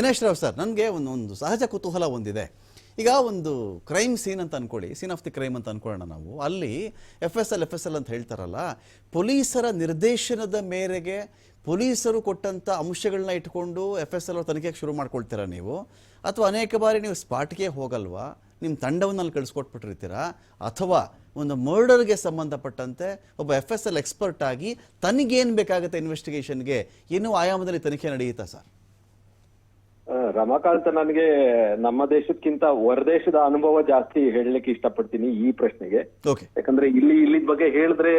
Dinesh Rao sir, ನನಗೆ ಒಂದು ಸಹಜ ಕುತೂಹಲ ಒಂದಿದೆ. ಈಗ ಒಂದು ಕ್ರೈಮ್ ಸೀನ್ ಅಂತ ಅನ್ಕೊಳ್ಳಿ, ಸೀನ್ ಆಫ್ ದಿ ಕ್ರೈಮ್ ಅಂತ ಅನ್ಕೊಳ್ಳೋಣ ನಾವು. ಅಲ್ಲಿ ಎಫ್ ಎಸ್ ಎಲ್ ಅಂತ ಹೇಳ್ತಾರಲ್ಲ, ಪೊಲೀಸರ ನಿರ್ದೇಶನದ ಮೇರೆಗೆ ಪೊಲೀಸರು ಕೊಟ್ಟಂಥ ಅಂಶಗಳನ್ನ ಇಟ್ಕೊಂಡು ಎಫ್ ಎಸ್ ಎಲ್ ತನಿಖೆಗೆ ಶುರು ಮಾಡ್ಕೊಳ್ತೀರಾ ನೀವು, ಅಥವಾ ಅನೇಕ ಬಾರಿ ನೀವು ಸ್ಪಾಟ್ಗೆ ಹೋಗಲ್ವಾ, ನಿಮ್ಮ ತಂಡವನ್ನು ಅಲ್ಲಿ ಕಳಿಸ್ಕೊಟ್ಬಿಟ್ಟಿರ್ತೀರಾ, ಅಥವಾ ಒಂದು ಮರ್ಡರ್ಗೆ ಸಂಬಂಧಪಟ್ಟಂತೆ ಒಬ್ಬ ಎಫ್ ಎಸ್ ಎಲ್ ಎಕ್ಸ್ಪರ್ಟ್ ಆಗಿ ತನಿಗೇನು ಬೇಕಾಗುತ್ತೆ ಇನ್ವೆಸ್ಟಿಗೇಷನ್ಗೆ, ಇನ್ನೂ ಆಯಾಮದಲ್ಲಿ ತನಿಖೆ ನಡೆಯುತ್ತಾ ಸರ್? ರಮಾಕಾಂತ್, ನನಗೆ ನಮ್ಮ ದೇಶಕ್ಕಿಂತ ಹೊರದೇಶದ ಅನುಭವ ಜಾಸ್ತಿ ಹೇಳಲಿಕ್ಕೆ ಇಷ್ಟಪಡ್ತೀನಿ ಈ ಪ್ರಶ್ನೆಗೆ. ಯಾಕಂದ್ರೆ ಇಲ್ಲಿದ್ ಬಗ್ಗೆ ಹೇಳಿದ್ರೆ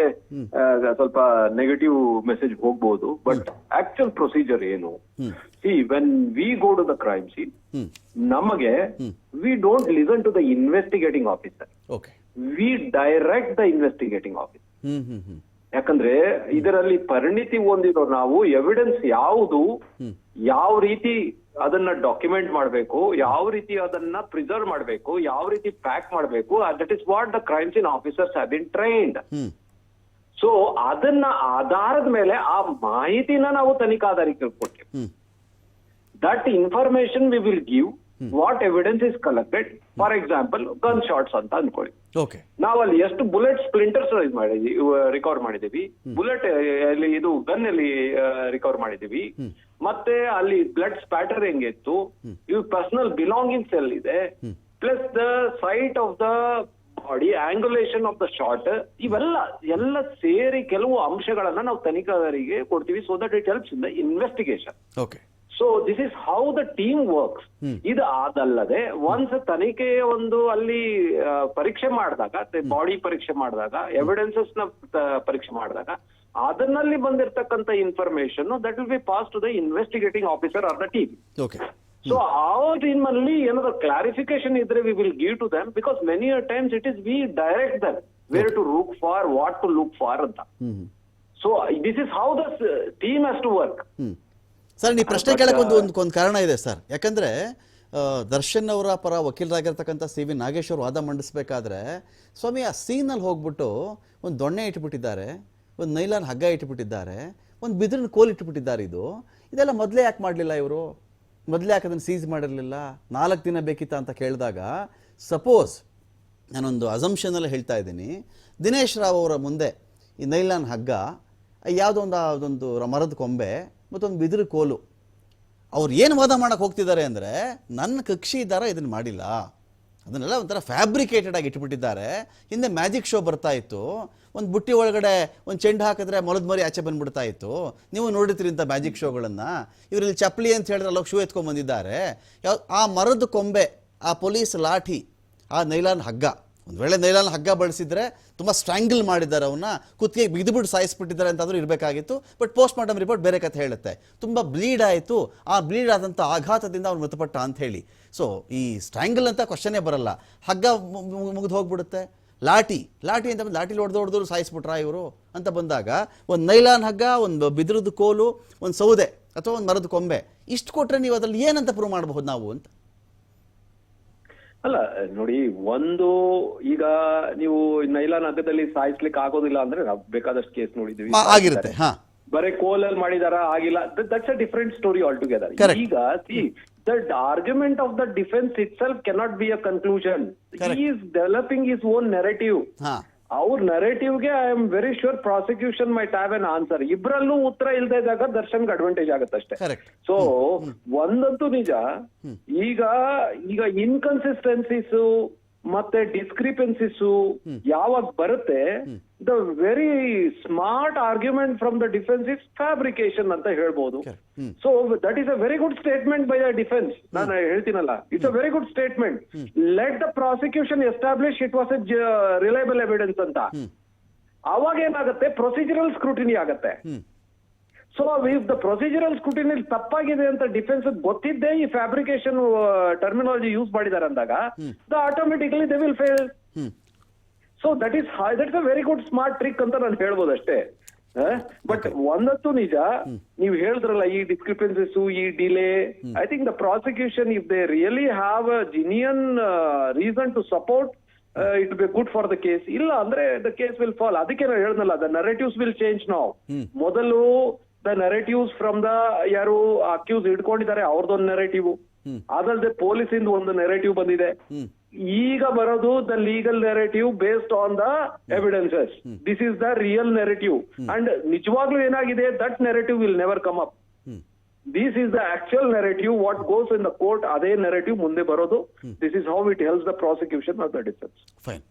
ಸ್ವಲ್ಪ ನೆಗೆಟಿವ್ ಮೆಸೇಜ್ ಹೋಗ್ಬೋದು. ಬಟ್ ಆಕ್ಚುಯಲ್ ಪ್ರೊಸೀಜರ್ ಏನು? See, when we go to the crime scene, ನಮಗೆ we don't listen to the investigating officer, we direct the investigating officer. ಯಾಕಂದ್ರೆ ಇದರಲ್ಲಿ ಪರಿಣಿತಿ ಹೊಂದಿರೋ ನಾವು ಎವಿಡೆನ್ಸ್ ಯಾವುದು, ಯಾವ ರೀತಿ ಅದನ್ನ ಡಾಕ್ಯುಮೆಂಟ್ ಮಾಡಬೇಕು, ಯಾವ ರೀತಿ ಅದನ್ನ ಪ್ರಿಸರ್ವ್ ಮಾಡಬೇಕು, ಯಾವ ರೀತಿ ಪ್ಯಾಕ್ ಮಾಡಬೇಕು, that is what the crime scene officers have been trained. So ಅದನ್ನ ಆಧಾರದ ಮೇಲೆ ಆ ಮಾಹಿತಿನ ನಾವು ತನಿಖಾಧಾರಿಕರಿಗೆ ಕೊಡ್ತೀವಿ. That information we will give what evidence is collected. For example, gun shots ಅಂತ ಅನ್ಕೊಳ್ಳಿ, ನಾವಲ್ಲಿ ಎಷ್ಟು ಬುಲೆಟ್ ಸ್ಪ್ಲಿಂಟರ್ಸ್ ರಿಕವರ್ ಮಾಡಿದೀವಿ, ಬುಲೆಟ್ ಅಲ್ಲಿ ಇದು ಗನ್ ಅಲ್ಲಿ ರಿಕವರ್ ಮಾಡಿದೀವಿ, ಮತ್ತೆ ಅಲ್ಲಿ ಬ್ಲಡ್ ಸ್ಪ್ಯಾಟರ್ ಹೆಂಗಿತ್ತು, ಇವು ಪರ್ಸನಲ್ ಬಿಲಾಂಗಿಂಗ್ಸ್ ಎಲ್ಲಿದೆ, plus the site of the body, angulation of the shot, ಇವೆಲ್ಲ ಸೇರಿ ಕೆಲವು ಅಂಶಗಳನ್ನ ನಾವು ತನಿಖಾದಾರರಿಗೆ ಕೊಡ್ತೀವಿ. So that it helps in the investigation. So this is how the team works. ಇದು ಅದಲ್ಲದೆ ಒನ್ಸ್ ತನಿಖೆ ಒಂದು ಅಲ್ಲಿ ಪರೀಕ್ಷೆ ಮಾಡಿದಾಗ, ಬಾಡಿ ಪರೀಕ್ಷೆ ಮಾಡಿದಾಗ, ಎವಿಡೆನ್ಸಸ್ ನ ಪರೀಕ್ಷೆ ಮಾಡಿದಾಗ, ಅದನ್ನಲ್ಲಿ ಬಂದಿರತಕ್ಕಂತ information that will be pass to the investigating officer or the team. So ಆ ಟೀಮ್ ಅಲ್ಲಿ ಏನಾದ್ರು ಕ್ಲಾರಿಫಿಕೇಶನ್ ಇದ್ರೆ we will give to them, because many times it is we direct them where to look for, what to look for ಅಂತ. So this is how the team has to work. Sir, ನೀವು ಪ್ರಶ್ನೆ ಕೇಳಕ್ಕೆ ಒಂದು ಕಾರಣ ಇದೆ sir. ಯಾಕಂದರೆ ದರ್ಶನ್ ಅವರ ಪರ ವಕೀಲರಾಗಿರ್ತಕ್ಕಂಥ ಸಿ ವಿ ನಾಗೇಶ್ ಅವರು ವಾದ ಮಂಡಿಸಬೇಕಾದ್ರೆ, ಸ್ವಾಮಿ ಆ ಸೀನಲ್ಲಿ ಹೋಗ್ಬಿಟ್ಟು ಒಂದು ದೊಣ್ಣೆ ಇಟ್ಬಿಟ್ಟಿದ್ದಾರೆ, ಒಂದು ನೈಲಾನ್ ಹಗ್ಗ ಇಟ್ಬಿಟ್ಟಿದ್ದಾರೆ, ಒಂದು ಬಿದಿರಿನ ಕೋಲ್ ಇಟ್ಬಿಟ್ಟಿದ್ದಾರೆ, ಇದೆಲ್ಲ ಮೊದಲೇ ಯಾಕೆ ಮಾಡಲಿಲ್ಲ ಇವರು? ಮೊದಲೇ ಯಾಕೆ ಅದನ್ನು ಸೀಸ್ ಮಾಡಿರಲಿಲ್ಲ? 4 ದಿನ ಬೇಕಿತ್ತ ಅಂತ ಕೇಳಿದಾಗ, ಸಪೋಸ್ ನಾನೊಂದು ಅಸಂಪ್ಷನಲ್ಲಿ ಹೇಳ್ತಾ ಇದ್ದೀನಿ, ದಿನೇಶ್ ರಾವ್ ಅವರ ಮುಂದೆ ಈ ನೈಲಾನ್ ಹಗ್ಗ, ಯಾವುದೋ ಅದೊಂದು ಮರದ ಕೊಂಬೆ ಮತ್ತೊಂದು ಬಿದಿರು ಕೋಲು, ಅವ್ರು ಏನು ವಾದ ಮಾಡಕ್ಕೆ ಹೋಗ್ತಿದ್ದಾರೆ ಅಂದರೆ, ನನ್ನ ಕಕ್ಷಿದಾರ ಇದನ್ನು ಮಾಡಿಲ್ಲ, ಅದನ್ನೆಲ್ಲ ಒಂಥರ ಫ್ಯಾಬ್ರಿಕೇಟೆಡ್ ಆಗಿ ಇಟ್ಬಿಟ್ಟಿದ್ದಾರೆ, ಹಿಂದೆ ಮ್ಯಾಜಿಕ್ ಶೋ ಬರ್ತಾ ಇತ್ತು, ಒಂದು ಬುಟ್ಟಿ ಒಳಗಡೆ ಒಂದು ಚೆಂಡು ಹಾಕಿದ್ರೆ ಮೊಲದ ಮರಿ ಆಚೆ ಬಂದ್ಬಿಡ್ತಾ ಇತ್ತು, ನೀವು ನೋಡಿರ್ತೀರಿ ಇಂಥ ಮ್ಯಾಜಿಕ್ ಶೋಗಳನ್ನು. ಇವರಲ್ಲಿ ಚಪ್ಪಲಿ ಅಂತ ಹೇಳಿದ್ರೆ ಅಲ್ಲೋಗಿ ಶೂ ಎತ್ಕೊಂಡ್ಬಂದಿದ್ದಾರೆ. ಆ ಮರದ ಕೊಂಬೆ, ಆ ಪೊಲೀಸ್ ಲಾಠಿ, ಆ ನೈಲಾನ್ ಹಗ್ಗ, ಒಂದು ವೇಳೆ ನೈಲಾನ್ ಹಗ್ಗ ಬಳಸಿದ್ರೆ ತುಂಬ ಸ್ಟ್ರ್ಯಾಂಗಲ್ ಮಾಡಿದ್ದಾರೆ, ಅವನ್ನ ಕುತ್ತಿಗೆ ಬಿಗಿದುಬಿಟ್ಟು ಸಾಯಿಸ್ಬಿಟ್ಟಿದ್ದಾರೆ ಅಂತಾದರೂ ಇರಬೇಕಾಗಿತ್ತು. ಬಟ್ ಪೋಸ್ಟ್ ಮಾರ್ಟಮ್ ರಿಪೋರ್ಟ್ ಬೇರೆ ಕಥೆ ಹೇಳುತ್ತೆ, ತುಂಬ ಬ್ಲೀಡ್ ಆಯಿತು, ಆ ಬ್ಲೀಡ್ ಆದಂಥ ಆಘಾತದಿಂದ ಅವ್ನು ಮೃತಪಟ್ಟ ಅಂತ ಹೇಳಿ. ಸೊ ಈ ಸ್ಟ್ರ್ಯಾಂಗಲ್ ಅಂತ ಕ್ವಶನೇ ಬರಲ್ಲ, ಹಗ್ಗ ಮುಗಿದು ಹೋಗ್ಬಿಡುತ್ತೆ. ಲಾಠಿ ಅಂತ ಬಂದು ಲಾಠಿಲಿ ಹೊಡೆದು ಸಾಯಿಸ್ಬಿಟ್ರಾ ಇವರು ಅಂತ ಬಂದಾಗ, ಒಂದು ನೈಲಾನ್ ಹಗ್ಗ, ಒಂದು ಬಿದಿರದ ಕೋಲು, ಒಂದು ಸೌದೆ ಅಥವಾ ಒಂದು ಮರದ ಕೊಂಬೆ, ಇಷ್ಟು ಕೊಟ್ಟರೆ ನೀವು ಅದರಲ್ಲಿ ಏನಂತ ಪ್ರೂವ್ ಮಾಡಬಹುದು ನಾವು ಅಂತ? ಅಲ್ಲ ನೋಡಿ, ಒಂದು ಈಗ ನೀವು ನೈಲಾನ್ ಹಗ್ಗದಲ್ಲಿ ಸಾಯಿಸ್ಲಿಕ್ಕೆ ಆಗೋದಿಲ್ಲ ಅಂದ್ರೆ ನಾವು ಬೇಕಾದಷ್ಟು ಕೇಸ್ ನೋಡಿದ್ವಿ, ಆಗಿರುತ್ತೆ. ಬರೀ ಕೋಲಲ್ಲಿ ಮಾಡಿದಾರ, ಆಗಿಲ್ಲ, that's a different story all together. ಈಗ C, the argument of the defense itself cannot be a conclusion. He is developing his own narrative. Our narrative ಗೆ I am very sure prosecution might have an answer. ಇಬ್ರಲ್ಲೂ ಉತ್ತರ ಇಲ್ಲದೆ ಇದ್ದಾಗ ದರ್ಶನ್ಗೆ advantage ಆಗುತ್ತೆ ಅಷ್ಟೇ. So ಒಂದಂತೂ ನಿಜ, ಈಗ ಇನ್ಕನ್ಸಿಸ್ಟೆನ್ಸೀಸು ಮತ್ತೆ ಡಿಸ್ಕ್ರಿಪೆನ್ಸೀಸ್ ಯಾವಾಗ ಬರುತ್ತೆ, the very smart argument from the defence is fabrication ಅಂತ ಹೇಳ್ಬೋದು. So that is a very good statement by the defence. ನಾನು ಹೇಳ್ತೀನಲ್ಲ, it's a very good statement. Let the prosecution establish it was a reliable evidence ಅಂತ. ಅವಾಗ ಏನಾಗುತ್ತೆ, procedural scrutiny ಆಗುತ್ತೆ. So if the procedural scrutiny ತಪ್ಪಾಗಿದೆ ಅಂತ defence ಗೊತ್ತಿದ್ದೇ ಈ fabrication terminology use ಮಾಡಿದ್ದಾರೆ ಅಂದಾಗ, automatically they will fail. So that's a very good smart trick ಅಂತ ನಾನು ಹೇಳ್ಬೋದು ಅಷ್ಟೇ. ಬಟ್ ಒಂದತ್ತು ನಿಜ, ನೀವು ಹೇಳಿದ್ರಲ್ಲ ಈ ಡಿಸ್ಕ್ರಿಪೆನ್ಸೀಸ್, ಈ delay, I think the prosecution if they really have a genuine reason to support, it be good for the case. ಇಲ್ಲ ಅಂದ್ರೆ ದ ಕೇಸ್ ವಿಲ್ ಫಾಲ್. ಅದಕ್ಕೆ ನಾನು ಹೇಳಿದ್ನಲ್ಲ, ದ ನರೇಟಿವ್ಸ್ ವಿಲ್ ಚೇಂಜ್ ನಾವು. ಮೊದಲು ದ ನೆರೇಟಿವ್ಸ್ ಫ್ರಮ್ ದ ಯಾರು accuse ಹಿಡ್ಕೊಂಡಿದ್ದಾರೆ ಅವ್ರದ್ದೊಂದು narrative, ಅದಲ್ಲದೆ ಪೊಲೀಸ್ ಇಂದ ಒಂದು ನೆರೇಟಿವ್ ಬಂದಿದೆ. ಈಗ ಬರೋದು the legal narrative based on the evidences. This is the real narrative and ನಿಜವಾಗ್ಲೂ ಏನಾಗಿದೆ, that narrative will never come up. This is the actual narrative, what goes in the court ಅದೇ narrative ಮುಂದೆ ಬರೋದು. This is how it helps the prosecution of the defence. Fine.